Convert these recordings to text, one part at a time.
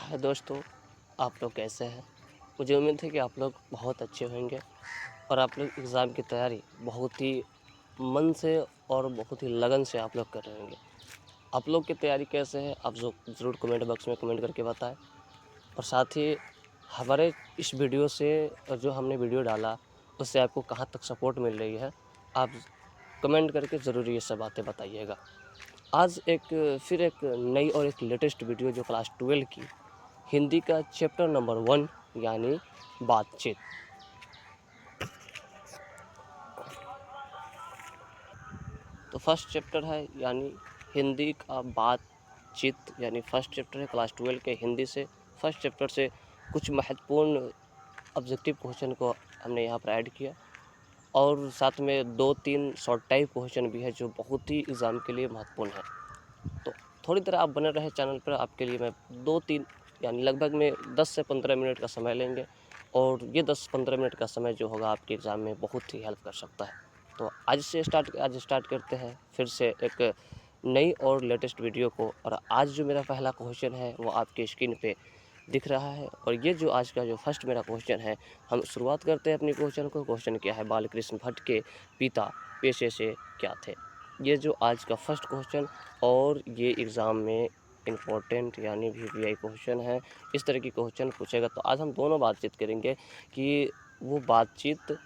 हाय दोस्तों, आप लोग कैसे हैं? मुझे उम्मीद है कि आप लोग बहुत अच्छे होंगे और आप लोग एग्ज़ाम की तैयारी बहुत ही मन से और बहुत ही लगन से आप लोग कर रहे होंगे। आप लोग की तैयारी कैसे है आप ज़रूर कमेंट बॉक्स में कमेंट करके बताएं। और साथ ही हमारे इस वीडियो से जो हमने वीडियो डाला उससे आपको कहाँ तक सपोर्ट मिल रही है, आप कमेंट करके ज़रूर ये सब बातें बताइएगा। आज फिर एक नई और एक लेटेस्ट वीडियो जो क्लास 12 की हिंदी का चैप्टर नंबर 1 यानी बातचीत। तो फर्स्ट चैप्टर है यानी हिंदी का बातचीत यानी फर्स्ट चैप्टर है क्लास 12 के हिंदी से। फर्स्ट चैप्टर से कुछ महत्वपूर्ण ऑब्जेक्टिव क्वेश्चन को हमने यहाँ पर ऐड किया और साथ में 2-3 शॉर्ट टाइप क्वेश्चन भी है जो बहुत ही एग्ज़ाम के लिए महत्वपूर्ण है। तो थोड़ी देर आप बने रहे चैनल पर, आपके लिए मैं 2-3 यानी लगभग में 10 से 15 मिनट का समय लेंगे और ये 10-15 मिनट का समय जो होगा आपके एग्ज़ाम में बहुत ही हेल्प कर सकता है। तो आज स्टार्ट करते हैं फिर से एक नई और लेटेस्ट वीडियो को। और आज जो मेरा पहला क्वेश्चन है वो आपके स्क्रीन पे दिख रहा है और ये जो आज का जो फर्स्ट मेरा क्वेश्चन है, हम शुरुआत करते हैं अपनी क्वेश्चन को। क्वेश्चन क्या है, बालकृष्ण भट्ट के पिता पेशे से क्या थे। ये जो आज का फर्स्ट क्वेश्चन और ये एग्ज़ाम में इम्पोर्टेंट यानी वीवीआई क्वेश्चन है। इस तरह की क्वेश्चन पूछेगा तो आज हम दोनों बातचीत करेंगे कि वो बातचीत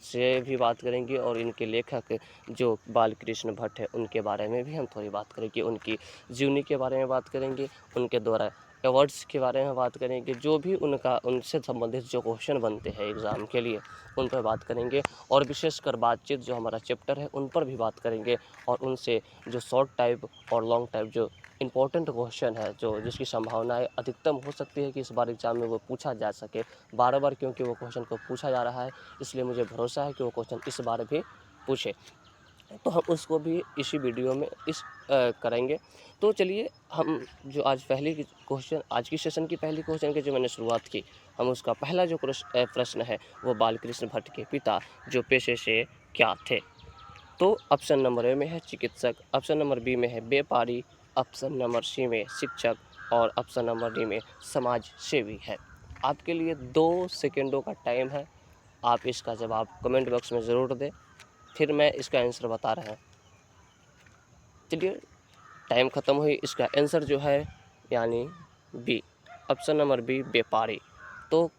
से भी बात करेंगे और इनके लेखक जो बालकृष्ण भट्ट है उनके बारे में भी हम थोड़ी बात करेंगे, उनकी जीवनी के बारे में बात करेंगे, उनके द्वारा अवार्ड्स के बारे में बात करेंगे, जो भी उनसे संबंधित जो क्वेश्चन बनते हैं एग्ज़ाम के लिए उन पर बात करेंगे और विशेषकर बातचीत जो हमारा चैप्टर है उन पर भी बात करेंगे और उनसे जो शॉर्ट टाइप और लॉन्ग टाइप जो इम्पोर्टेंट क्वेश्चन है जो जिसकी संभावनाएं अधिकतम हो सकती है कि इस बार एग्ज़ाम में वो पूछा जा सके बार बार, क्योंकि वो क्वेश्चन को पूछा जा रहा है इसलिए मुझे भरोसा है कि वो क्वेश्चन इस बार भी पूछे। तो हम उसको भी इसी वीडियो में करेंगे। तो चलिए हम जो आज की सेशन की पहली क्वेश्चन की जो मैंने शुरुआत की, हम उसका पहला जो प्रश्न है वो बालकृष्ण भट्ट के पिता जो पेशे से क्या थे। तो ऑप्शन नंबर ए में है चिकित्सक, ऑप्शन नंबर बी में है व्यापारी, ऑप्शन नंबर सी में शिक्षक और ऑप्शन नंबर डी में समाज सेवी है। आपके लिए 2 सेकंडों का टाइम है, आप इसका जवाब कमेंट बॉक्स में ज़रूर दें, फिर मैं इसका आंसर बता रहा हूँ। चलिए टाइम ख़त्म हुई, इसका आंसर जो है यानी बी, ऑप्शन नंबर बी व्यापारी। तो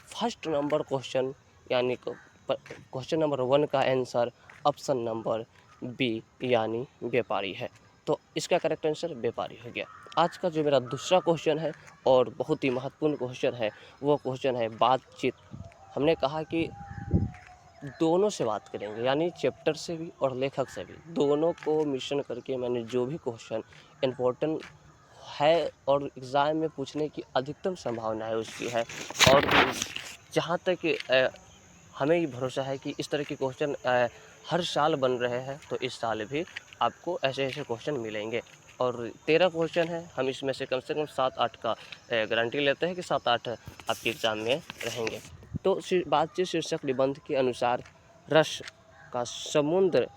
फर्स्ट नंबर क्वेश्चन यानी क्वेश्चन नंबर 1 का आंसर ऑप्शन नंबर बी यानी व्यापारी है। तो इसका करेक्ट आंसर व्यापारी हो गया। आज का जो मेरा दूसरा क्वेश्चन है और बहुत ही महत्वपूर्ण क्वेश्चन है वो क्वेश्चन है बातचीत। हमने कहा कि दोनों से बात करेंगे यानी चैप्टर से भी और लेखक से भी, दोनों को मिश्रण करके मैंने जो भी क्वेश्चन इम्पोर्टेंट है और एग्ज़ाम में पूछने की अधिकतम संभावना है उसकी है। और जहाँ तक हमें ये भरोसा है कि इस तरह के क्वेश्चन हर साल बन रहे हैं, तो इस साल भी आपको ऐसे ऐसे क्वेश्चन मिलेंगे। और 13 क्वेश्चन है, हम इसमें से कम 7-8 का गारंटी लेते हैं कि 7-8 आपके एग्ज़ाम में रहेंगे। तो बातचीत शीर्षक निबंध के अनुसार रस का समुद्र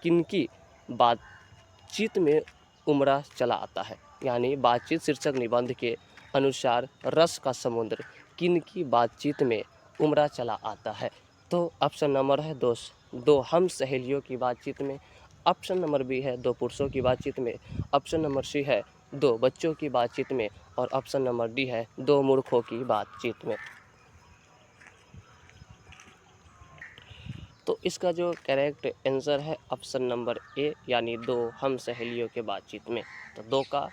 किनकी बातचीत में उमड़ा चला आता है। यानी बातचीत शीर्षक निबंध के अनुसार रस का समुद्र किनकी बातचीत में उमड़ा चला आता है। तो ऑप्शन नंबर है दो हम सहेलियों की बातचीत में, ऑप्शन नंबर बी है 2 पुरुषों की बातचीत में, ऑप्शन नंबर सी है 2 बच्चों की बातचीत में और ऑप्शन नंबर डी है 2 मूर्खों की बातचीत में। तो इसका जो करेक्ट आंसर है ऑप्शन नंबर ए यानी 2 हम सहेलियों के बातचीत में। तो 2 का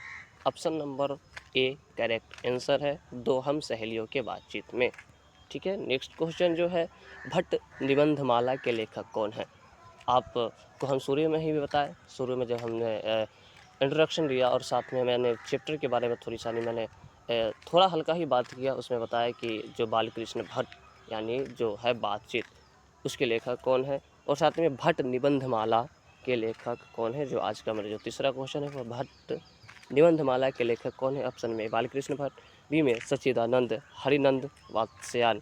option number A correct answer है, 2 हम सहेलियों के बातचीत में। ठीक है, नेक्स्ट क्वेश्चन जो है भट्ट निबंधमाला के लेखक कौन है। आपको हम शुरू में ही बताएं, शुरू में जब हमने इंट्रोडक्शन दिया और साथ में मैंने चैप्टर के बारे में थोड़ा हल्का ही बात किया, उसमें बताया कि जो बालकृष्ण भट्ट यानी जो है बातचीत उसके लेखक कौन है और साथ में भट्ट निबंधमाला के लेखक कौन है। जो आज का मेरा जो तीसरा क्वेश्चन है वो भट्ट निबंधमाला के लेखक कौन है। ऑप्शन में बालकृष्ण भट्ट, बी में सच्चिदानंद हरिनंद वात्स्यायन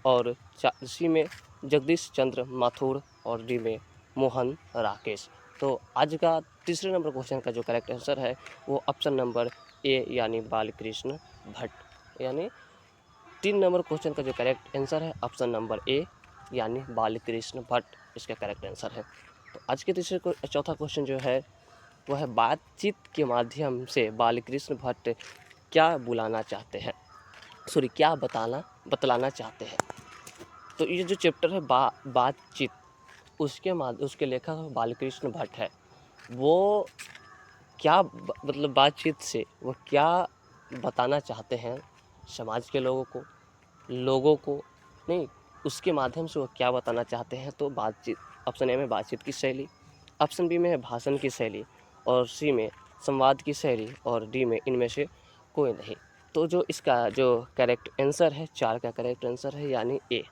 और सी में जगदीश चंद्र माथुर और डी में मोहन राकेश। तो आज का तीसरे नंबर क्वेश्चन का जो करेक्ट आंसर है वो ऑप्शन नंबर ए यानी बालकृष्ण भट्ट। यानी 3 नंबर क्वेश्चन का जो करेक्ट आंसर है ऑप्शन नंबर ए यानी बालकृष्ण भट्ट इसका करेक्ट आंसर है। तो आज के चौथा क्वेश्चन जो है वह है बातचीत के माध्यम से बालकृष्ण भट्ट क्या बुलाना चाहते हैं, क्या बतलाना चाहते हैं। तो ये जो चैप्टर है बातचीत उसके लेखक बालकृष्ण भट्ट है। वो क्या मतलब बातचीत से वो क्या बताना चाहते हैं समाज के लोगों को नहीं, उसके माध्यम से वो क्या बताना चाहते हैं। तो बातचीत, ऑप्शन ए में बातचीत की शैली, ऑप्शन बी में है भाषण की शैली, और सी में संवाद की शैली, और डी में इनमें से कोई नहीं। तो जो इसका जो करेक्ट आंसर है 4 का करेक्ट आंसर है यानी ए,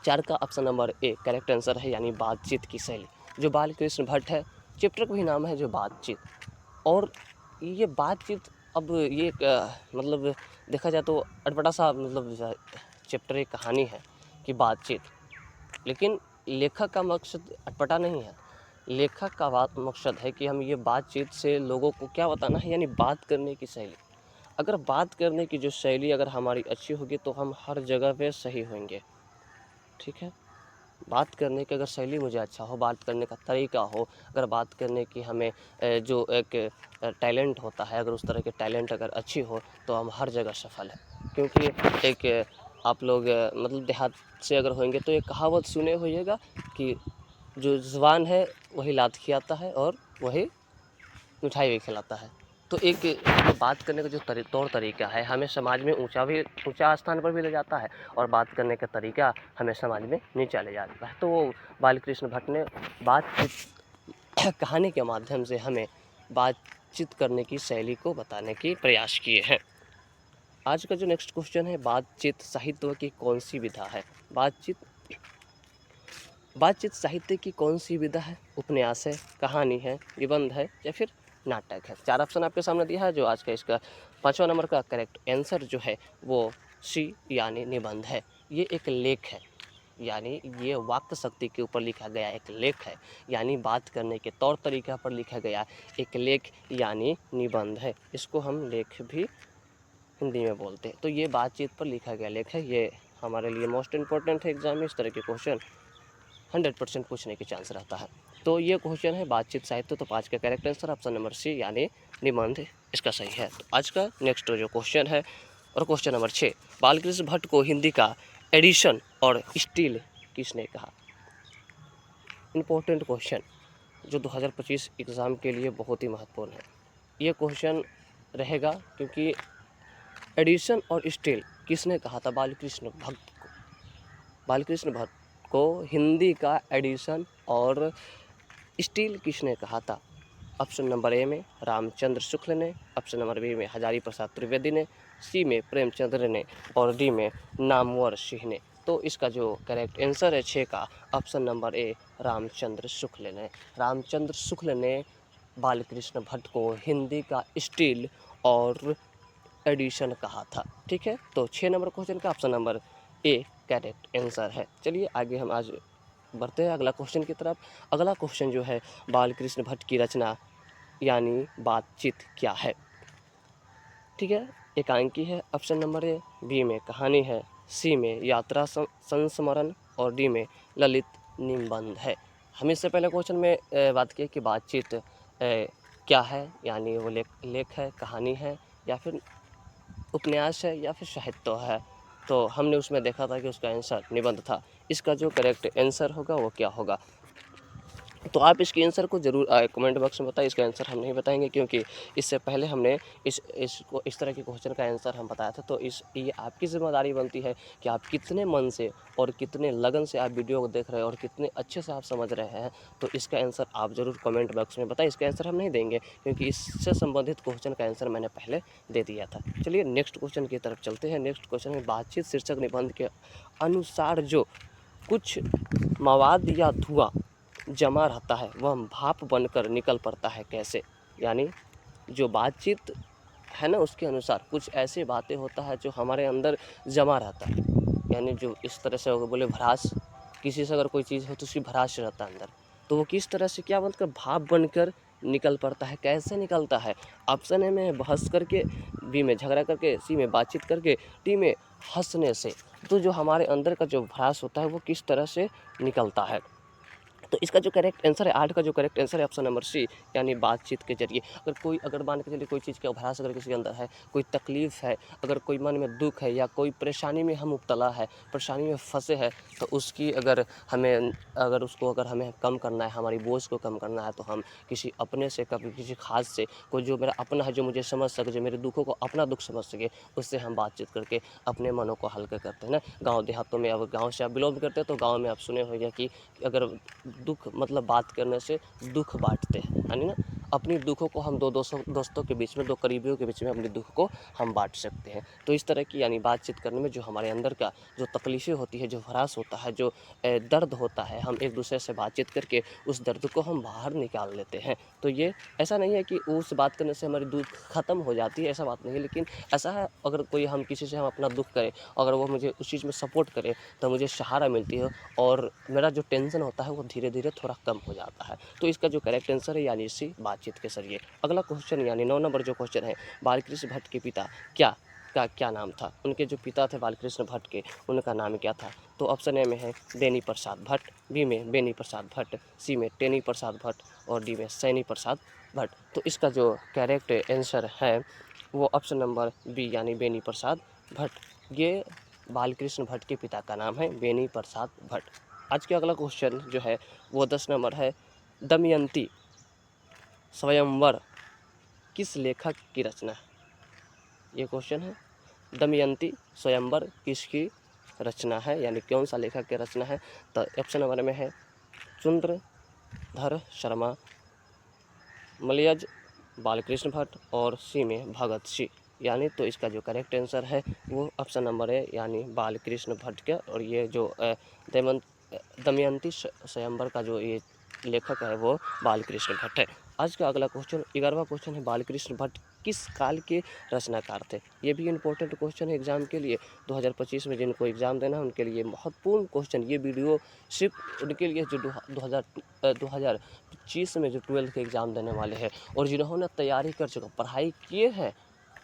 4 का option number A correct answer है यानी बातचीत की शैली। जो बालकृष्ण भट्ट है, चैप्टर का भी नाम है जो बातचीत। और ये बातचीत अब ये मतलब देखा जाए तो अटपटा सा मतलब चैप्टर एक कहानी है कि बातचीत, लेकिन लेखक का मकसद अटपटा नहीं है। लेखक का मकसद है कि हम ये बातचीत से लोगों को क्या बताना है, यानी बात करने की शैली। अगर बात करने की जो शैली अगर हमारी अच्छी होगी तो हम हर जगह पे सही होंगे। ठीक है, बात करने की अगर शैली मुझे अच्छा हो, बात करने का तरीका हो, अगर बात करने की हमें जो एक टैलेंट होता है, अगर उस तरह के टैलेंट अगर अच्छी हो तो हम हर जगह सफल हैं। क्योंकि एक आप लोग मतलब देहात से अगर होंगे तो एक कहावत सुने होइएगा कि जो ज़ुबान है वही लात खिलाता है और वही मिठाई भी खिलाता है। तो एक बात करने का जो तौर तरीका है हमें समाज में ऊंचा स्थान पर भी ले जाता है, और बात करने का तरीका हमें समाज में नीचा ले जाता है। तो वो बालकृष्ण भट्ट ने बातचीत कहानी के माध्यम से हमें बातचीत करने की शैली को बताने की प्रयास किए हैं। आज का जो नेक्स्ट क्वेश्चन है, बातचीत साहित्य की कौन सी विधा है। बातचीत साहित्य की कौन सी विधा है। उपन्यास है, कहानी है, निबंध है या फिर नाटक है। 4 ऑप्शन आपके सामने दिया है। जो आज का इसका 5वां नंबर का करेक्ट आंसर जो है वो सी यानी निबंध है। ये एक लेख है, यानी ये वाक्य शक्ति के ऊपर लिखा गया एक लेख है, यानी बात करने के तौर तरीका पर लिखा गया एक लेख यानी निबंध है। इसको हम लेख भी हिंदी में बोलते हैं। तो ये बातचीत पर लिखा गया लेख है। ये हमारे लिए मोस्ट इम्पोर्टेंट है, एग्जाम में इस तरह के क्वेश्चन 100% पूछने के चांस रहता है। तो ये क्वेश्चन है बातचीत साहित्य। तो 5 का correct answer option number C यानी निबंध इसका सही है। तो आज का नेक्स्ट जो क्वेश्चन है, और क्वेश्चन नंबर 6, बालकृष्ण भट्ट को हिंदी का एडिशन और स्टील किसने कहा। इम्पोर्टेंट क्वेश्चन जो 2025 एग्ज़ाम के लिए बहुत ही महत्वपूर्ण है। ये क्वेश्चन रहेगा क्योंकि एडिशन और स्टील किसने कहा था बालकृष्ण भट्ट को हिंदी का एडिशन और स्टील किसने कहा था। ऑप्शन नंबर ए में रामचंद्र शुक्ल ने, ऑप्शन नंबर बी में हजारी प्रसाद त्रिवेदी ने, सी में प्रेमचंद्र ने, और डी में नामवर सिंह ने। तो इसका जो करेक्ट आंसर है 6 का option number A Ramchandra Shukla ने। रामचंद्र शुक्ल ने बालकृष्ण भट्ट को हिंदी का स्टील और एडिशन कहा था। ठीक है, तो 6 नंबर क्वेश्चन का option number A correct answer है। चलिए आगे हम आज बढ़ते हैं अगला क्वेश्चन की तरफ। अगला क्वेश्चन जो है, बालकृष्ण भट्ट की रचना यानी बातचीत क्या है। ठीक है, एकांकी है ऑप्शन नंबर ए, बी में कहानी है, सी में यात्रा संस्मरण, और डी में ललित निबंध है। हम इससे पहले क्वेश्चन में बात की कि बातचीत क्या है, यानी वो लेख है, कहानी है, या फिर उपन्यास है, या फिर साहित्य है। तो हमने उसमें देखा था कि उसका आंसर निबंध था। इसका जो करेक्ट आंसर होगा वो क्या होगा। तो आप इसके आंसर को ज़रूर कमेंट बॉक्स में बताएं। इसका आंसर हम नहीं बताएंगे क्योंकि इससे पहले हमने इस तरह के क्वेश्चन का आंसर हम बताया था। तो ये आपकी ज़िम्मेदारी बनती है कि आप कितने मन से और कितने लगन से आप वीडियो को देख रहे हैं और कितने अच्छे से आप समझ रहे हैं। तो इसका आंसर आप ज़रूर कमेंट बॉक्स में बताएं। इसका आंसर हम नहीं देंगे क्योंकि इससे संबंधित क्वेश्चन का आंसर मैंने पहले दे दिया था। चलिए नेक्स्ट क्वेश्चन की तरफ चलते हैं। नेक्स्ट क्वेश्चन में बातचीत शीर्षक निबंध के अनुसार जो कुछ मवाद या धुआं जमा रहता है वह भाप बनकर निकल पड़ता है कैसे। यानी जो बातचीत है ना, उसके अनुसार कुछ ऐसी बातें होता है जो हमारे अंदर जमा रहता है, यानी जो इस तरह से बोले भड़ास, किसी से अगर कोई चीज़ हो तो उसकी भड़ास रहता है अंदर, तो वो किस तरह से क्या बनकर भाप बनकर निकल पड़ता है। कैसे निकलता है? ऑप्शन ए में बहस करके, बी में झगड़ा करके, सी में बातचीत करके, डी में हंसने से। तो जो हमारे अंदर का जो भड़ास होता है वो किस तरह से निकलता है? तो इसका जो करेक्ट आंसर है, 8 का जो करेक्ट आंसर है ऑप्शन नंबर सी, यानी बातचीत के जरिए। अगर मान के चलिए कोई चीज़ का भड़ास अगर किसी के अंदर है, कोई तकलीफ़ है, अगर कोई मन में दुख है या कोई परेशानी में हम मुब्तला है, परेशानी में फंसे हैं, तो उसकी अगर हमें कम करना है, हमारी बोझ को कम करना है, तो हम किसी अपने से, कभी किसी खास से, कोई जो मेरा अपना है, जो मुझे समझ सके, जो मेरे दुखों को अपना दुख समझ सके, उससे हम बातचीत करके अपने मनों को हल्का करते हैं ना। गाँव देहातों में, अब गाँव से आप बिलोंग करते हैं तो गाँव में आप सुने होंगे कि अगर दुख मतलब बात करने से दुख बांटते हैं, यानी ना अपनी दुखों को हम दो दोस्तों के बीच में, दो करीबियों के बीच में अपने दुख को हम बांट सकते हैं। तो इस तरह की यानी बातचीत करने में जो हमारे अंदर का जो तकलीफ़ें होती है, जो भड़ास होता है, जो दर्द होता है, हम एक दूसरे से बातचीत करके उस दर्द को हम बाहर निकाल लेते हैं। तो ये ऐसा नहीं है कि उस बात करने से हमारी दुख ख़त्म हो जाती है, ऐसा बात नहीं है। लेकिन ऐसा है, अगर कोई हम किसी से हम अपना दुख करें, अगर वो मुझे उस चीज़ में सपोर्ट करे, तो मुझे सहारा मिलती है और मेरा जो टेंशन होता है वो धीरे धीरे थोड़ा कम हो जाता है। तो इसका जो करेक्ट आंसर है यानी सी, बातचीत के जरिए। अगला क्वेश्चन यानी 9 नंबर जो क्वेश्चन है, बालकृष्ण भट्ट के पिता क्या नाम था? उनके जो पिता थे बालकृष्ण भट्ट के, उनका नाम क्या था? तो ऑप्शन ए में है बेनी प्रसाद भट्ट, बी में बेनी प्रसाद भट्ट, सी में टेनी प्रसाद भट्ट और डी में सैनी प्रसाद भट्ट। तो इसका जो करेक्ट आंसर है वो ऑप्शन नंबर बी यानी बेनी प्रसाद भट्ट। ये बालकृष्ण भट्ट के पिता का नाम है बेनी प्रसाद भट्ट। आज के अगला क्वेश्चन जो है वो 10 नंबर है, दमयंती स्वयंवर किस लेखक की रचना है? ये क्वेश्चन है, दमयंती स्वयंवर किसकी रचना है, यानी कौन सा लेखक की रचना है? तो ऑप्शन नंबर में है चंद्रधर शर्मा, मलयज बालकृष्ण भट्ट और सी में भगत सिंह। यानी तो इसका जो करेक्ट आंसर है वो ऑप्शन नंबर है यानी बालकृष्ण भट्ट का। और ये जो दमयंती स्वयंवर का जो ये लेखक है वो बालकृष्ण भट्ट है। आज का अगला क्वेश्चन 11वां क्वेश्चन है, बालकृष्ण भट्ट किस काल के रचनाकार थे? ये भी इंपॉर्टेंट क्वेश्चन है एग्जाम के लिए। 2025 में जिनको एग्ज़ाम देना है उनके लिए महत्वपूर्ण क्वेश्चन। ये वीडियो सिर्फ उनके लिए जो 2025 में जो 12th के एग्ज़ाम देने वाले हैं और जिन्होंने तैयारी कर चुका, पढ़ाई किए हैं,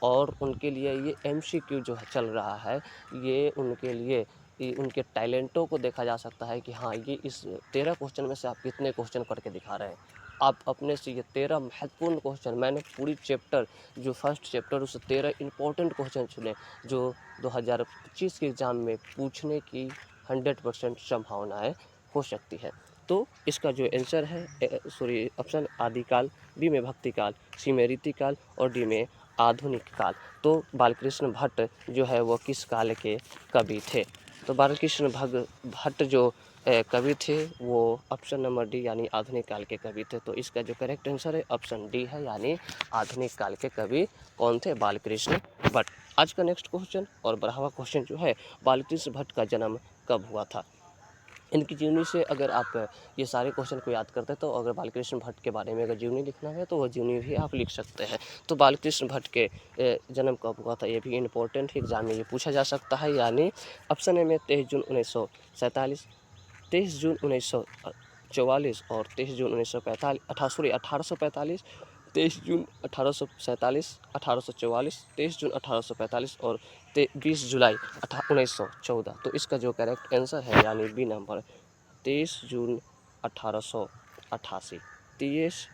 और उनके लिए ये MCQ जो है चल रहा है, ये उनके लिए उनके टैलेंटों को देखा जा सकता है कि हाँ, ये इस 13 क्वेश्चन में से आप कितने क्वेश्चन करके दिखा रहे हैं। आप अपने से ये 13 महत्वपूर्ण क्वेश्चन, मैंने पूरी चैप्टर जो फर्स्ट चैप्टर उससे 13 इंपॉर्टेंट क्वेश्चन चुने जो 2025 के एग्ज़ाम में पूछने की 100% संभावनाएँ हो सकती है। तो इसका जो आंसर है ऑप्शन आदिकाल, बी में भक्तिकाल, सी में रीतिकाल और डी में आधुनिक काल। तो बालकृष्ण भट्ट जो है वो किस काल के कवि थे? तो बालकृष्ण भट्ट जो कवि थे वो ऑप्शन नंबर डी यानी आधुनिक काल के कवि थे। तो इसका जो करेक्ट आंसर है ऑप्शन डी है यानी आधुनिक काल के कवि कौन थे? बालकृष्ण भट्ट। आज का नेक्स्ट क्वेश्चन और 12वां क्वेश्चन जो है, बालकृष्ण भट्ट का जन्म कब हुआ था? इनकी जीवनी से अगर आप ये सारे क्वेश्चन को याद करते हैं तो अगर बालकृष्ण भट्ट के बारे में अगर जीवनी लिखना है तो वो जीवनी भी आप लिख सकते हैं। तो बालकृष्ण भट्ट के जन्म कब हुआ था, ये भी इंपॉर्टेंट है, एग्जाम में ये पूछा जा सकता है। यानी ऑप्शन ए में 23 जून 1947, 23 जून 1944 और 23 जून 1845, 23 जून 1847, 1844, 23 जून 1845 और 20 जुलाई 1914। तो इसका जो करेक्ट आंसर है यानी बी नंबर 23 जून 1888,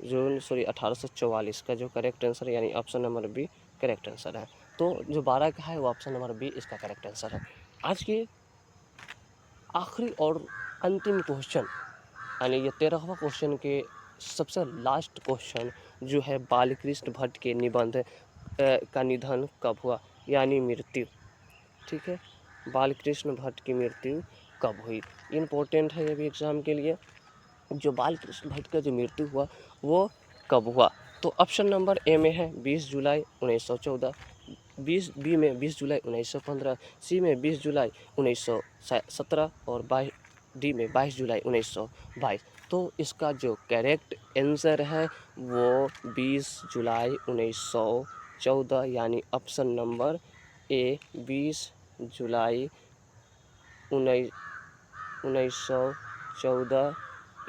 1844 का जो करेक्ट आंसर है यानी option number B correct answer है। तो जो 12 का है वो ऑप्शन नंबर बी इसका करेक्ट आंसर है। आज के आखिरी और अंतिम क्वेश्चन यानी ये 13वां क्वेश्चन के सबसे लास्ट क्वेश्चन जो है, बालकृष्ण भट्ट के निबंध का निधन कब हुआ यानी मृत्यु। ठीक है, बालकृष्ण भट्ट की मृत्यु कब हुई, इम्पोर्टेंट है ये भी एग्ज़ाम के लिए। जो बालकृष्ण भट्ट का जो मृत्यु हुआ वो कब हुआ? तो ऑप्शन नंबर ए में है 20 जुलाई 1914, बी में 20 जुलाई 1915, सी में 20 जुलाई 1917 और डी में 22 जुलाई 1922। तो इसका जो करेक्ट आंसर है वो 20 जुलाई 1914 यानी ऑप्शन नंबर ए 20 जुलाई 1914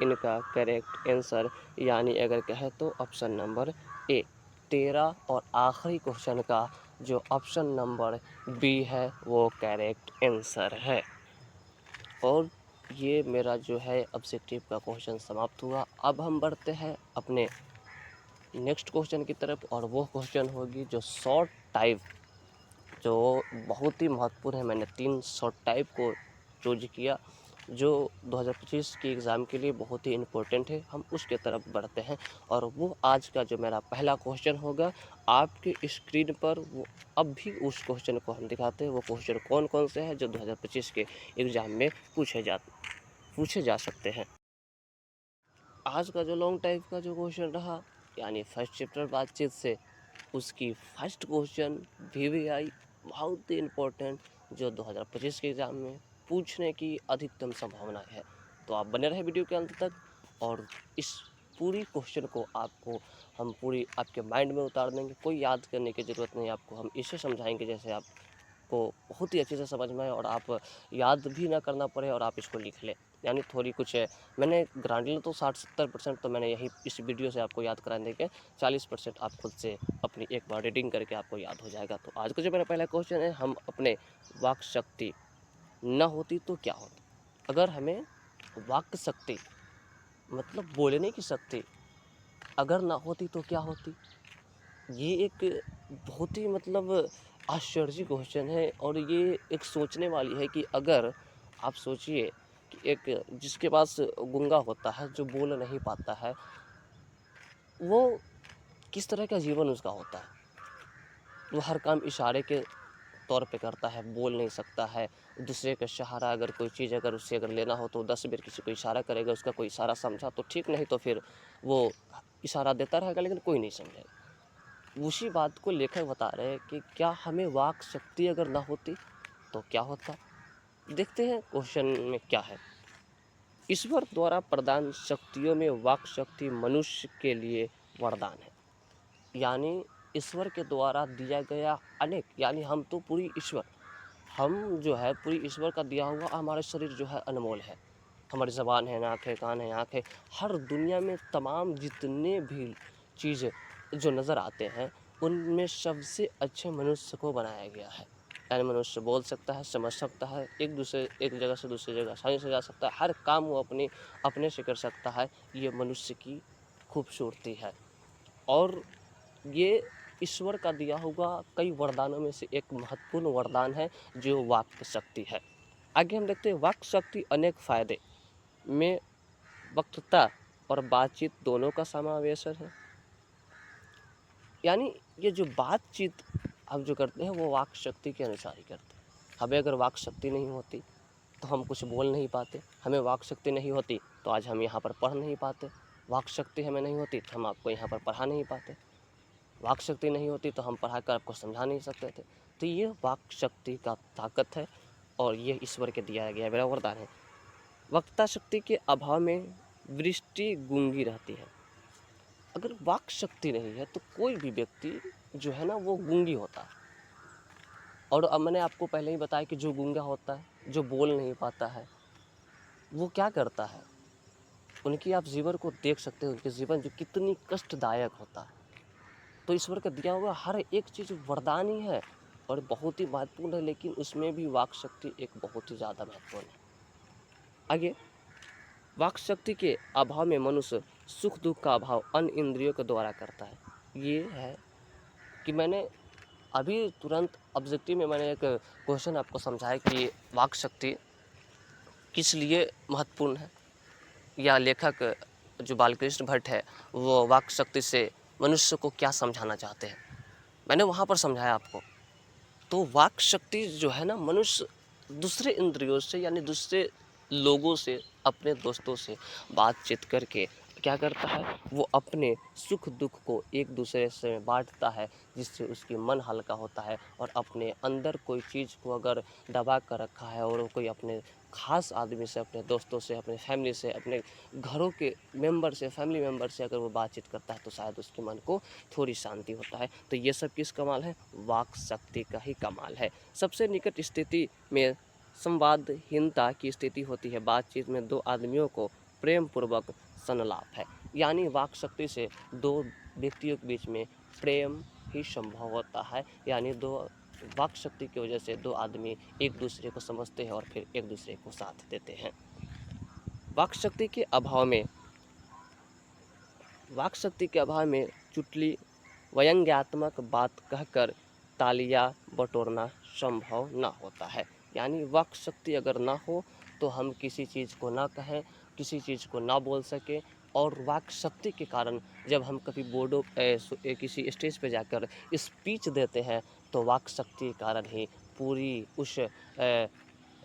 इनका करेक्ट आंसर यानी अगर कहे तो ऑप्शन नंबर ए। 13 और आखिरी क्वेश्चन का जो ऑप्शन नंबर बी है वो करेक्ट आंसर है। और ये मेरा जो है ऑब्जेक्टिव का क्वेश्चन समाप्त हुआ। अब हम बढ़ते हैं अपने नेक्स्ट क्वेश्चन की तरफ, और वो क्वेश्चन होगी जो शॉर्ट टाइप, जो बहुत ही महत्वपूर्ण है। मैंने 3 शॉर्ट टाइप को चूज किया जो 2025 के एग्ज़ाम के लिए बहुत ही इम्पोर्टेंट है। हम उसके तरफ बढ़ते हैं, और वो आज का जो मेरा पहला क्वेश्चन होगा आपके स्क्रीन पर, वो अब भी उस क्वेश्चन को हम दिखाते हैं। वो क्वेश्चन कौन कौन से हैं जो 2025 के एग्ज़ाम में पूछे जा सकते हैं। आज का जो लॉन्ग टाइप का जो क्वेश्चन रहा, यानी फर्स्ट चैप्टर बातचीत से, उसकी फर्स्ट क्वेश्चन VVI बहुत ही इम्पोर्टेंट, जो 2025 के एग्ज़ाम में पूछने की अधिकतम संभावना है। तो आप बने रहे वीडियो के अंत तक, और इस पूरी क्वेश्चन को हम पूरी आपके माइंड में उतार देंगे। कोई याद करने की ज़रूरत नहीं आपको, हम इसे समझाएंगे जैसे आपको बहुत ही अच्छे से समझ में आए, और आप याद भी ना करना पड़े और आप इसको लिख लें। यानी थोड़ी कुछ मैंने ग्रांडली तो 60-70% तो मैंने यही इस वीडियो से आपको याद कराने के, 40% आप खुद से अपनी एक बार रीडिंग करके आपको याद हो जाएगा। तो आज का जो मेरा पहला क्वेश्चन है, हम अपने वाक शक्ति न होती तो क्या होता। अगर हमें वाक शक्ति मतलब बोलने की शक्ति अगर ना होती तो क्या होती। ये एक बहुत ही मतलब आश्चर्य क्वेश्चन है, और ये एक सोचने वाली है कि अगर आप सोचिए कि एक जिसके पास गूंगा होता है, जो बोल नहीं पाता है, वो किस तरह का जीवन उसका होता है। वो हर काम इशारे के तौर पे करता है, बोल नहीं सकता है। दूसरे का सहारा, अगर कोई चीज़ अगर उससे अगर लेना हो तो 10 बार किसी को इशारा करेगा, उसका कोई इशारा समझा तो ठीक, नहीं तो फिर वो इशारा देता रहेगा लेकिन कोई नहीं समझेगा। उसी बात को लेखक बता रहे हैं कि क्या हमें वाक शक्ति अगर ना होती तो क्या होता। देखते हैं क्वेश्चन में क्या है। ईश्वर द्वारा प्रदान शक्तियों में वाक शक्ति मनुष्य के लिए वरदान है। यानी ईश्वर के द्वारा दिया गया अनेक, यानी हम तो पूरी ईश्वर, हम जो है पूरी ईश्वर का दिया हुआ, हमारा शरीर जो है अनमोल है। हमारी ज़बान है, नाक है, कान है, आँख है, हर दुनिया में तमाम जितने भी चीज़ जो नज़र आते हैं, उनमें सबसे अच्छे मनुष्य को बनाया गया है। यानी मनुष्य बोल सकता है, समझ सकता है, एक जगह से दूसरी जगह आसानी से जा सकता है, हर काम वो अपने से कर सकता है। ये मनुष्य की खूबसूरती है, और ये ईश्वर का दिया हुआ कई वरदानों में से एक महत्वपूर्ण वरदान है, जो वाक शक्ति है। आगे हम देखते हैं, वाक शक्ति अनेक फायदे में वक्तृता और बातचीत दोनों का समावेश है। यानी ये जो बातचीत हम जो करते हैं, वो वाक शक्ति के अनुसार ही करते हैं। हमें अगर वाक शक्ति नहीं होती तो हम कुछ बोल नहीं पाते। हमें वाक शक्ति नहीं होती तो आज हम यहाँ पर पढ़ नहीं पाते। वाक शक्ति हमें नहीं होती तो हम आपको यहाँ पर पढ़ा नहीं पाते। वाक शक्ति नहीं होती तो हम पढ़ाकर आपको समझा नहीं सकते थे। तो ये वाक शक्ति का ताकत है, और ये ईश्वर के दिया गया मेरा वरदान है। वक्ता शक्ति के अभाव में दृष्टि गूंगी रहती है। अगर वाक शक्ति नहीं है तो कोई भी व्यक्ति जो है ना, वो गूंगी होता है। और अब मैंने आपको पहले ही बताया कि जो गूंगा होता है, जो बोल नहीं पाता है, वो क्या करता है, उनकी आप जीवन को देख सकते हैं, उनके जीवन जो कितनी कष्टदायक होता है। तो ईश्वर का दिया हुआ हर एक चीज़ वरदान ही है, और बहुत ही महत्वपूर्ण है, लेकिन उसमें भी वाक शक्ति एक बहुत ही ज़्यादा महत्वपूर्ण है। आगे, वाक शक्ति के अभाव में मनुष्य सुख दुख का अभाव अन्य इंद्रियों के द्वारा करता है। ये है कि मैंने अभी तुरंत ऑब्जेक्टिव में मैंने एक क्वेश्चन आपको समझाया कि वाक शक्ति किस लिए महत्वपूर्ण है, या लेखक जो बालकृष्ण भट्ट है वो वाक शक्ति से मनुष्य को क्या समझाना चाहते हैं, मैंने वहाँ पर समझाया आपको। तो वाक शक्ति जो है ना, मनुष्य दूसरे इंद्रियों से, यानी दूसरे लोगों से, अपने दोस्तों से बातचीत करके क्या करता है, वो अपने सुख दुख को एक दूसरे से बांटता है, जिससे उसकी मन हल्का होता है। और अपने अंदर कोई चीज़ को अगर दबा कर रखा है, और वो कोई अपने ख़ास आदमी से, अपने दोस्तों से, अपने फैमिली से, अपने घरों के मेंबर से, फैमिली मेंबर से अगर वो बातचीत करता है, तो शायद उसके मन को थोड़ी शांति होता है। तो ये सब किस कमाल है, वाक शक्ति का ही कमाल है। सबसे निकट स्थिति में संवादहीनता की स्थिति होती है। बातचीत में दो आदमियों को प्रेम पूर्वक संलाप है। यानी वाक शक्ति से दो व्यक्तियों के बीच में प्रेम ही संभव होता है। यानी दो वाक शक्ति की वजह से दो आदमी एक दूसरे को समझते हैं और फिर एक दूसरे को साथ देते हैं। वाक शक्ति के अभाव में चुटली व्यंग्यात्मक बात कहकर तालियां बटोरना संभव न होता है। यानी वाक शक्ति अगर ना हो तो हम किसी चीज़ को ना कहें, किसी चीज़ को ना बोल सके। और वाक शक्ति के कारण जब हम कभी किसी स्टेज पे जाकर स्पीच देते हैं तो वाक शक्ति के कारण ही पूरी उस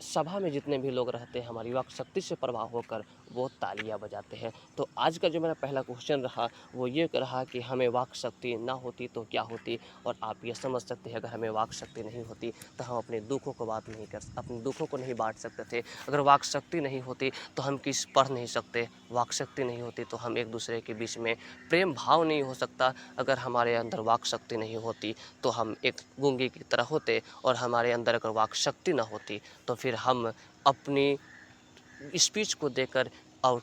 सभा में जितने भी लोग रहते हैं हमारी वाक शक्ति से प्रभाव होकर वो तालियां बजाते हैं। तो आज का जो मेरा पहला क्वेश्चन रहा वो ये रहा कि हमें वाक शक्ति ना होती तो क्या होती। और आप ये समझ सकते हैं अगर हमें वाक शक्ति नहीं होती तो हम अपने दुखों को नहीं बांट सकते थे। अगर वाक शक्ति नहीं होती तो हम पढ़ नहीं सकते। वाक शक्ति नहीं होती तो हम एक दूसरे के बीच में प्रेम भाव नहीं हो सकता। अगर हमारे अंदर वाक शक्ति नहीं होती तो हम एक गूंगे की तरह होते। और हमारे अंदर अगर वाक शक्ति ना होती तो फिर हम अपनी स्पीच को देकर और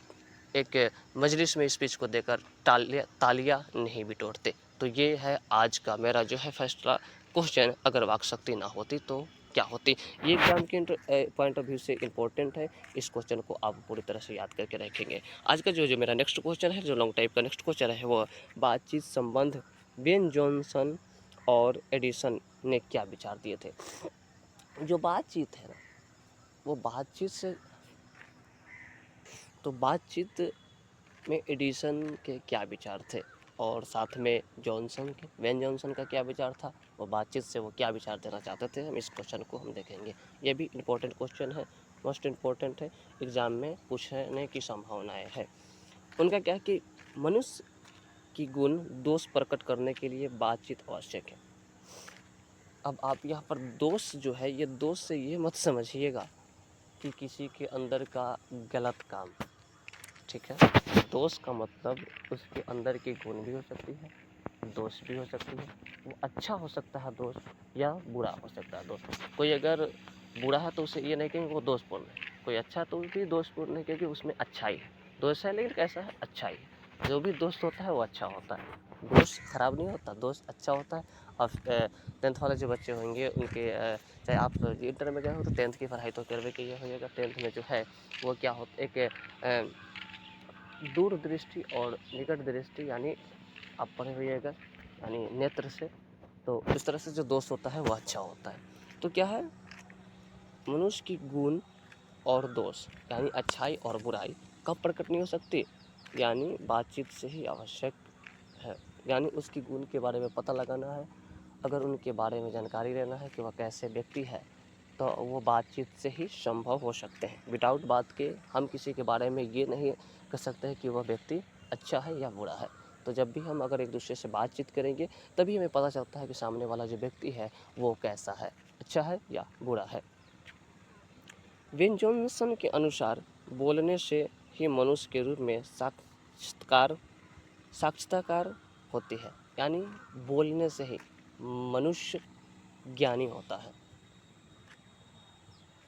एक मजलिस में स्पीच को देकर तालियां नहीं बिटोरते। तो ये है आज का मेरा जो है फैसला क्वेश्चन, अगर वाक शक्ति ना होती तो क्या होती। ये एग्जाम के पॉइंट ऑफ व्यू से इम्पोर्टेंट है। इस क्वेश्चन को आप पूरी तरह से याद करके रखेंगे। आज का जो मेरा नेक्स्ट क्वेश्चन है, जो लॉन्ग टाइप का नेक्स्ट क्वेश्चन है, वो बातचीत संबंध बेन जॉनसन और एडिसन ने क्या विचार दिए थे। जो बातचीत है ना, वो बातचीत में एडिसन के क्या विचार थे और साथ में बेन जॉनसन का क्या विचार था, वो बातचीत से वो क्या विचार देना चाहते थे, हम इस क्वेश्चन को हम देखेंगे। ये भी इम्पोर्टेंट क्वेश्चन है, मोस्ट इम्पोर्टेंट है, एग्ज़ाम में पूछने की संभावनाएं है। उनका क्या है कि मनुष्य की गुण दोष प्रकट करने के लिए बातचीत आवश्यक है। अब आप यहाँ पर दोष जो है, ये दोष से ये मत समझिएगा कि किसी के अंदर का गलत काम, ठीक है। दोष का मतलब उसके अंदर की गुण भी हो सकती है, दोष भी हो सकती है। वो अच्छा हो सकता है दोष, या बुरा हो सकता है दोष। कोई अगर बुरा है तो उसे ये नहीं कहेंगे वो दोषपूर्ण है, कोई अच्छा है तो भी दोषपूर्ण है, क्योंकि उसमें अच्छाई है। दोष है लेकिन कैसा है, अच्छाई है। जो भी दोस्त होता है वो अच्छा होता है, दोस्त खराब नहीं होता, दोस्त अच्छा होता है। और 10th वाले जो बच्चे होंगे उनके चाहे आप इंटर में गए हो तो 10th की पढ़ाई तो करवे के ये होगा। 10th में जो है वो क्या होता, एक दूरदृष्टि और निकट दृष्टि, यानी आप पढ़े होइएगा यानी नेत्र से, तो इस तरह से जो दोष होता है वो अच्छा होता है। तो क्या है, मनुष्य की गुण और दोष यानी अच्छाई और बुराई कब प्रकट नहीं हो सकती, यानी बातचीत से ही आवश्यक है। यानी उसकी गुण के बारे में पता लगाना है, अगर उनके बारे में जानकारी लेना है कि वह कैसे व्यक्ति है, तो वो बातचीत से ही संभव हो सकते हैं। विदाउट बात के हम किसी के बारे में ये नहीं कह सकते हैं कि वह व्यक्ति अच्छा है या बुरा है। तो जब भी हम अगर एक दूसरे से बातचीत करेंगे तभी हमें पता चलता है कि सामने वाला जो व्यक्ति है वो कैसा है, अच्छा है या बुरा है। बेन जॉनसन के अनुसार बोलने से ही मनुष्य के रूप में साक्षात्कार होती है। यानी बोलने से ही मनुष्य ज्ञानी होता है।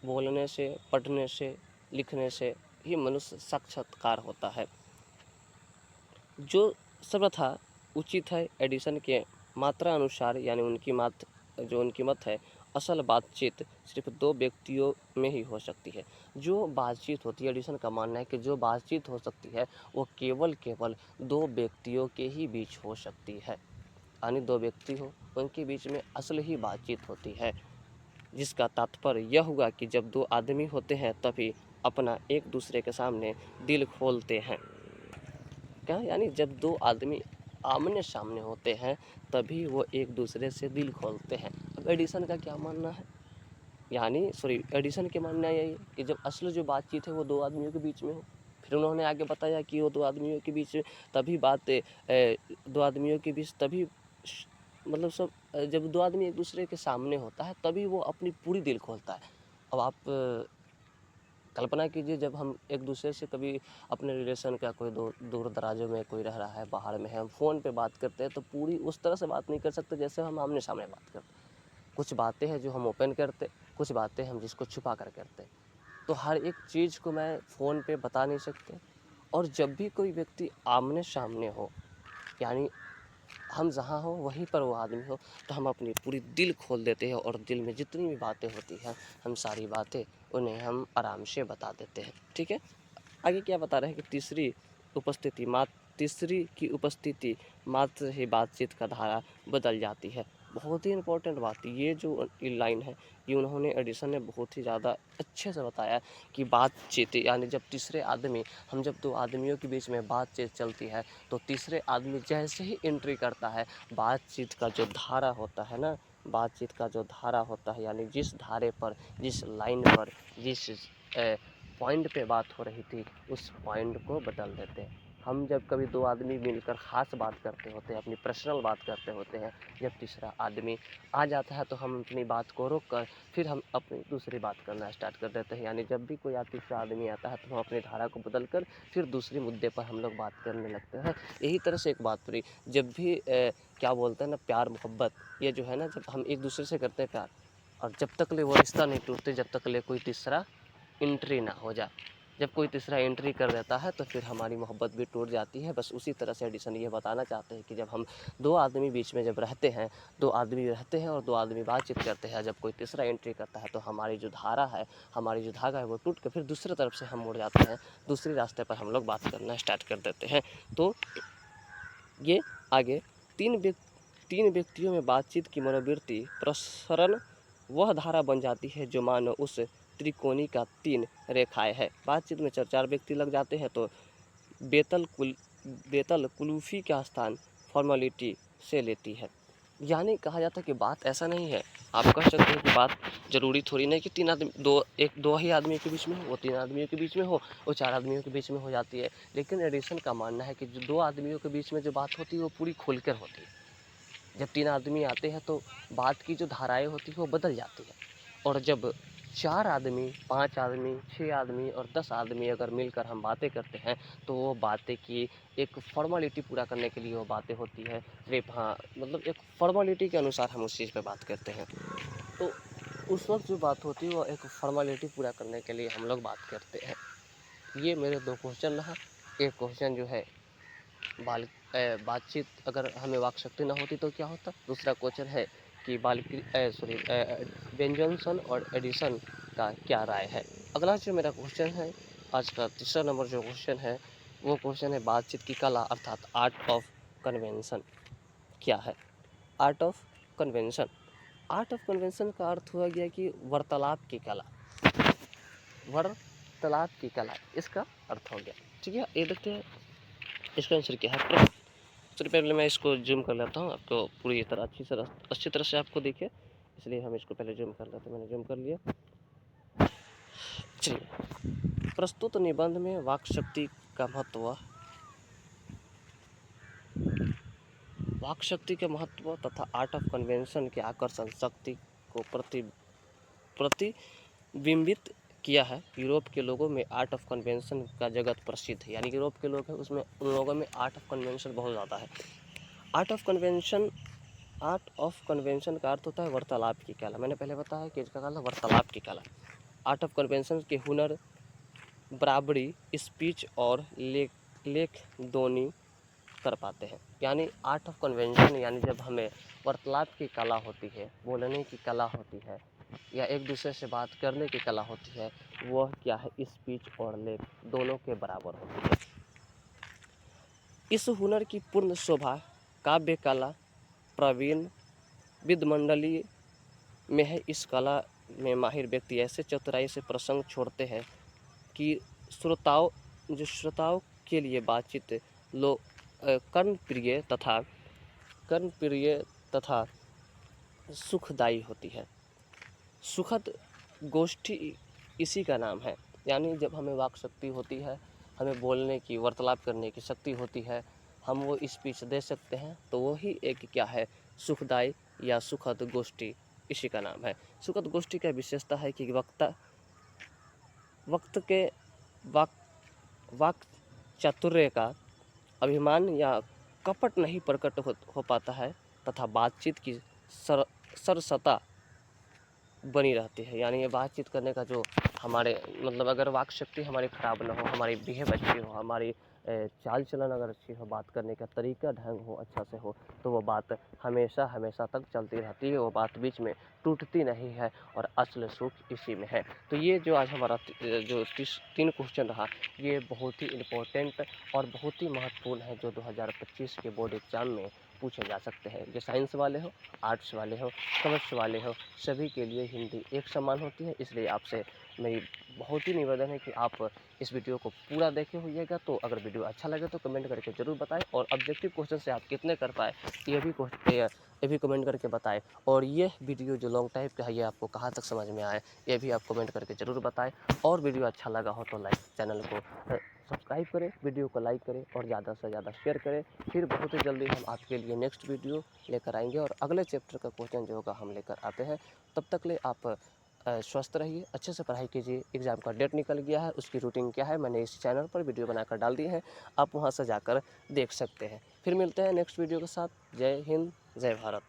बोलने से, पढ़ने से, लिखने से ही मनुष्य साक्षात्कार होता है। जो सर्वथा उचित है एडिसन के मात्रा अनुसार, यानी उनकी मत है, असल बातचीत सिर्फ दो व्यक्तियों में ही हो सकती है। जो बातचीत होती है, एडिसन का मानना है कि जो बातचीत हो सकती है वो केवल दो व्यक्तियों के ही बीच हो सकती है। यानी दो व्यक्ति हो, उनके बीच में असल ही बातचीत होती है, जिसका तात्पर्य यह हुआ कि जब दो आदमी होते हैं तभी अपना एक दूसरे के सामने दिल खोलते हैं। क्या, यानी जब दो आदमी आमने सामने होते हैं तभी वो एक दूसरे से दिल खोलते हैं। अब एडिसन का क्या मानना है, एडिसन के मानना यही है कि जब असल जो बातचीत है वो दो आदमियों के बीच में हो। फिर उन्होंने आगे बताया कि वो दो आदमियों के बीच तभी दो आदमियों के बीच तभी मतलब जब दो आदमी एक दूसरे के सामने होता है तभी वो अपनी पूरी दिल खोलता है। अब आप कल्पना कीजिए, जब हम एक दूसरे से कभी अपने रिलेशन का कोई दूर दराजों में कोई रह रहा है, बाहर में है, हम फ़ोन पे बात करते हैं तो पूरी उस तरह से बात नहीं कर सकते जैसे हम आमने सामने बात करते। कुछ बातें हैं जो हम ओपन करते, कुछ बातें हम जिसको छुपा कर करते। तो हर एक चीज़ को मैं फ़ोन पे बता नहीं सकते, और जब भी कोई व्यक्ति आमने सामने हो, यानी हम जहाँ हो वहीं पर वो आदमी हो, तो हम अपनी पूरी दिल खोल देते हैं और दिल में जितनी भी बातें होती हैं हम सारी बातें उन्हें हम आराम से बता देते हैं। ठीक है, आगे क्या बता रहे हैं कि तीसरी की उपस्थिति मात्र ही बातचीत का धारा बदल जाती है। बहुत ही इंपॉर्टेंट बात ये जो लाइन है, ये उन्होंने एडिसन ने बहुत ही ज़्यादा अच्छे से बताया कि बातचीत यानी जब तीसरे आदमी, हम जब दो आदमियों के बीच में बातचीत चलती है तो तीसरे आदमी जैसे ही एंट्री करता है, बातचीत का जो धारा होता है ना, बातचीत का जो धारा होता है, यानी जिस धारे पर, जिस लाइन पर, जिस पॉइंट पे बात हो रही थी, उस पॉइंट को बदल देते हैं। हम जब कभी दो आदमी मिलकर ख़ास बात करते होते हैं, अपनी पर्सनल बात करते होते हैं, जब तीसरा आदमी आ जाता है तो हम अपनी बात को रोक कर फिर हम अपनी दूसरी बात करना स्टार्ट कर देते हैं। यानी जब भी कोई तीसरा आदमी आता है तो हम अपनी धारा को बदल कर फिर दूसरे मुद्दे पर हम लोग बात करने लगते हैं। यही तरह से एक बात पूरी, जब भी क्या बोलते हैं ना, प्यार मोहब्बत, ये जो है ना, जब हम एक दूसरे से करते हैं प्यार, और जब तक ले वो रिश्ता नहीं टूटते, जब तक ले कोई तीसरा एंट्री ना हो जाए। जब कोई तीसरा एंट्री कर देता है तो फिर हमारी मोहब्बत भी टूट जाती है। बस उसी तरह से एडिसन ये बताना चाहते हैं कि जब हम दो आदमी बीच में जब रहते हैं, दो आदमी रहते हैं और दो आदमी बातचीत करते हैं, जब कोई तीसरा एंट्री करता है तो हमारी जो धारा है, हमारी जो धागा है वो टूट कर फिर दूसरी तरफ से हम मुड़ जाते हैं, दूसरी रास्ते पर हम लोग बात करना स्टार्ट कर देते हैं। तो ये आगे तीन व्यक्तियों में बातचीत की मनोवृत्ति प्रसरण वह धारा बन जाती है जो मानो उस त्रिकोणी का 3 रेखाएं है। बातचीत में 4 व्यक्ति लग जाते हैं तो बेतल कुलूफी का स्थान फॉर्मेलिटी से लेती है। यानी कहा जाता है कि बात ऐसा नहीं है, आप कह सकते हैं कि बात जरूरी थोड़ी नहीं कि दो ही आदमी के बीच में हो, वो 3 आदमियों के बीच में हो, वो 4 आदमियों के बीच में हो जाती है। लेकिन एडिसन का मानना है कि जो 2 आदमियों के बीच में जो बात होती है वो पूरी खुलकर होती है। जब 3 आदमी आते हैं तो बात की जो धाराएं होती है वो बदल जाती है, और जब 4 आदमी, 5 आदमी, 6 आदमी और 10 आदमी अगर मिलकर हम बातें करते हैं तो वो बातें की एक फॉर्मेलिटी पूरा करने के लिए वो बातें होती है। सिर्फ हाँ, मतलब एक फॉर्मेलिटी के अनुसार हम उस चीज़ पे बात करते हैं। तो उस वक्त जो बात होती है वो एक फॉर्मेलिटी पूरा करने के लिए हम लोग बात करते हैं। ये मेरे 2 क्वेश्चन रहा। एक क्वेश्चन जो है बातचीत अगर हमें वाक शक्ति ना होती तो क्या होता। दूसरा क्वेश्चन है कि बेन जॉनसन और एडिसन का क्या राय है। अगला जो मेरा क्वेश्चन है, आज का तीसरा नंबर जो क्वेश्चन है, वो क्वेश्चन है बातचीत की कला अर्थात आर्ट ऑफ कन्वेंशन क्या है। Art of convention, art of convention का अर्थ हुआ गया कि वार्तालाप की कला, वार्तालाप की कला, इसका अर्थ हो गया। ठीक है, ये देखते हैं इसका आंसर क्या है। सबसे पहले मैं इसको जूम कर लेता हूँ, आपको पूरी तरह अच्छी तरह से आपको दिखे, इसलिए हम इसको पहले जूम कर लेते हैं। मैंने जूम कर लिया। चलिए, प्रस्तुत निबंध में वाक शक्ति का महत्व तथा आर्ट ऑफ कन्वेंशन के आकर्षण शक्ति को प्रतिबिंबित किया है। यूरोप के लोगों में आर्ट ऑफ कन्वेंशन का जगत प्रसिद्ध है, यानी यूरोप के लोग हैं उसमें, उन लोगों में आर्ट ऑफ कन्वेंशन बहुत ज़्यादा है। आर्ट ऑफ कन्वेंशन का अर्थ होता है वार्तालाप की कला। मैंने पहले बताया कि इसका कला वार्तालाप की कला। आर्ट ऑफ कन्वेंशन के हुनर बराबरी, स्पीच और लेख दोनों कर पाते हैं। यानी आर्ट ऑफ कन्वेंशन यानी जब हमें वार्तालाप की कला होती है, बोलने की कला होती है, या एक दूसरे से बात करने की कला होती है, वह क्या है, स्पीच और लेख दोनों के बराबर होती है। इस हुनर की पूर्ण शोभा काव्य कला प्रवीण विद्मंडली में है। इस कला में माहिर व्यक्ति ऐसे चतुराई से प्रसंग छोड़ते हैं कि श्रोताओं के लिए बातचीत कर्णप्रिय तथा सुखदायी होती है। सुखद गोष्ठी इसी का नाम है। यानी जब हमें वाक शक्ति होती है, हमें बोलने की, वार्तालाप करने की शक्ति होती है, हम वो स्पीच दे सकते हैं, तो वही एक क्या है, सुखदायी या सुखद गोष्ठी, इसी का नाम है। सुखद गोष्ठी का विशेषता है कि वक्त के वाक चातुर्य का अभिमान या कपट नहीं प्रकट हो पाता है तथा बातचीत की सरसता बनी रहती है। यानी ये बातचीत करने का जो हमारे मतलब अगर वाक शक्ति हमारी ख़राब ना हो, हमारी बिहेव अच्छी हो, हमारी चाल चलन अगर अच्छी हो, बात करने का तरीका ढंग हो, अच्छा से हो, तो वो बात हमेशा हमेशा तक चलती रहती है, वो बात बीच में टूटती नहीं है और असल सुख इसी में है। तो ये जो आज हमारा जो 3 क्वेश्चन रहा, ये बहुत ही इम्पोर्टेंट और बहुत ही महत्वपूर्ण है, जो 2025 के बोर्ड एग्ज़ाम में पूछे जा सकते हैं। जो साइंस वाले हो, आर्ट्स वाले हो, कॉमर्स वाले हो, सभी के लिए हिंदी एक समान होती है। इसलिए आपसे मेरी बहुत ही निवेदन है कि आप इस वीडियो को पूरा देखे होइएगा। तो अगर वीडियो अच्छा लगे तो कमेंट करके ज़रूर बताएं, और ऑब्जेक्टिव क्वेश्चन से आप कितने कर पाए ये भी कमेंट करके बताएं। और ये वीडियो जो लॉन्ग टाइप का है, ये आपको कहाँ तक समझ में आए, ये भी आप कमेंट करके ज़रूर बताएं। और वीडियो अच्छा लगा हो तो चैनल को सब्सक्राइब करें, वीडियो को लाइक करें और ज़्यादा से ज़्यादा शेयर करें। फिर बहुत ही जल्दी हम आपके लिए नेक्स्ट वीडियो लेकर आएंगे और अगले चैप्टर का क्वेश्चन जो होगा हम लेकर आते हैं। तब तक ले आप स्वस्थ रहिए, अच्छे से पढ़ाई कीजिए। एग्ज़ाम का डेट निकल गया है, उसकी रूटीन क्या है मैंने इस चैनल पर वीडियो बनाकर डाल दी है, आप वहाँ से जाकर देख सकते हैं। फिर मिलते हैं नेक्स्ट वीडियो के साथ। जय हिंद, जय भारत।